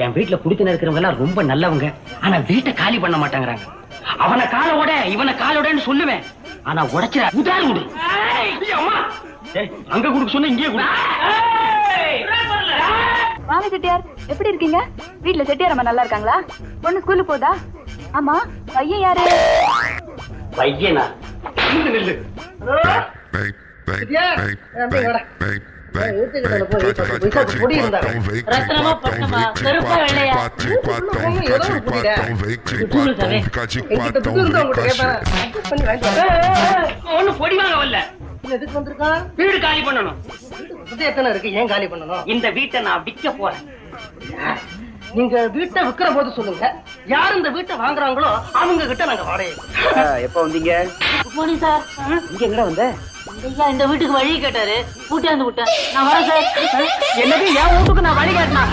என் வீட்டுல குடித்து இருக்கிறவங்க எல்லாம் ரொம்ப நல்லவங்க. ஆனா வீட்டை காலி பண்ண மாட்டாங்கறாங்க. அவனை காலோட இவனை காலோடன்னு சொல்லுவேன். ஆனா உடைச்சிட உதாரி விடு. அங்க குடுக்க சொன்ன இங்கே குடு. வாங்க செட்டியார், எப்படி இருக்கீங்க? வீட்டுல செட்டியார் அம்மா நல்லா இருக்காங்களா? பொண்ணு ஸ்கூலுக்கு போதா? ஆமா, பையன் யாரு? பையனா? நில்லு. ரத்னமா பட்டமா கருப்பா வெள்ளையா ஒண்ணு பொடி வாங்க வரல. எதுக்கு வந்திருக்கான்? வீடு காலி பண்ணணும். எத்தனை இருக்கு? ஏன் காலி பண்ணணும்? இந்த வீட்டை நான் விற்க போறேன். நீங்க வீட்டை விக்கிற போது சொல்லுங்க. யார் இந்த வீட்டை வாங்குறாங்களோ அவங்க கிட்ட நாங்க வாடகை. எப்ப வந்தீங்க? Good morning sir. இங்க எங்கடா வந்த? ஐயா இந்த வீட்டுக்கு வழி கேட்டாரு, கூட்டியாந்து விட்டேன். நான் வரேன் சார். என்னது என் வீட்டுக்கு நான் வழி கேட்டேன்?